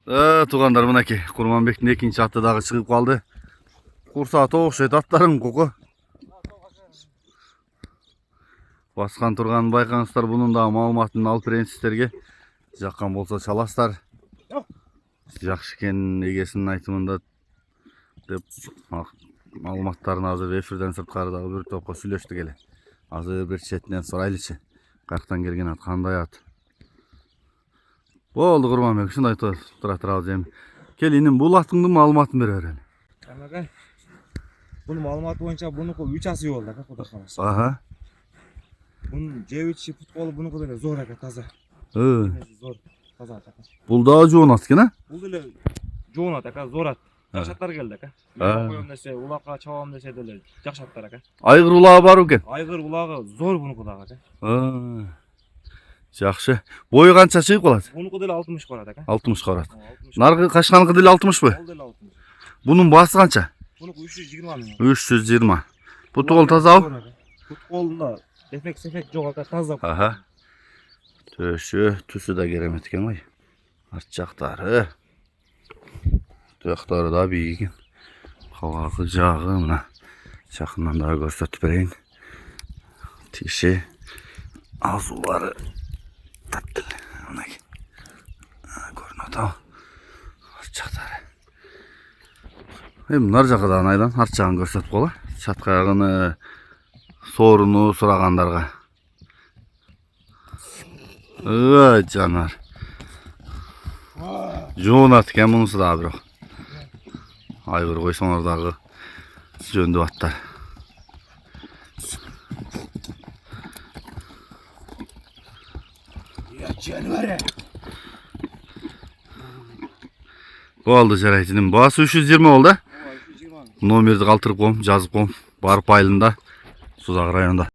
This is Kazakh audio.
Тугандар, мынакей Курманбектин экинчи аты дагы чыгып калды. Курсаты окшойт аттарың куку. Баскан турганын байкаңыздар, бунун дагы маалыматын алып берейин сиздерге. Жаккан болсо чаласыздар. Жакшы экенин эгесинин айтымында деп маалыматтарын азыр эфирден сырткары дагы бир топко сүйлөштүк эле. Азыр бир четинен сурайлычы. Каяктан келген ат, кандай ат? Болду Курманбек, ушундай тура турабыз эми. Кел иним, бул аттыңдын маалыматын бере берели. Ага. Bunun malumatı boyunca bununki 3 ası yolda Kuda kalmış. Aha. Bunun C3 futbolu bununki böyle zor aga taza. Zor. Taza ata. Bul daha joğun at ki ne? Bul böyle joğun ata ka zor at. Yaşatlar geldi ka. Ben koyum dese, ulaka çavam dese de yaşatlar ka. Aygır ulağı var uken. Aygır ulağı zor bununki da ka. Жақсы. Бойы қанша шығып қалады? Bununki da 60 karat ka. 60 karat. Nargı kaçkanlıkı değil 60 mı? Bunun bası kança? Bununki 320 mı? 320. Bu tuğul taza o? Futbolunda defek sefek yok ka taza. Aha. Tüsü de geremetken vay. Artçakları. Tüyakları da büyük. Kavakı jağı mına. Жақыннан daha gösterip vereyim. Tişi. Ağzuları. Tatlı. Görünüyor da. Artçakları. Bunlar жакыдан айдан арчагын көрсөтүп кола. Чаткагыны, сооруну сурагандарга. Жанар. Жоонат экен мунусу да бирок. Айгыр койсоңор дагы жөндүү аттар. Болду жарайт. Баасы 320 болду. Номерди калтырып коем, жазып коем. Барып айылында, Сузак районунда.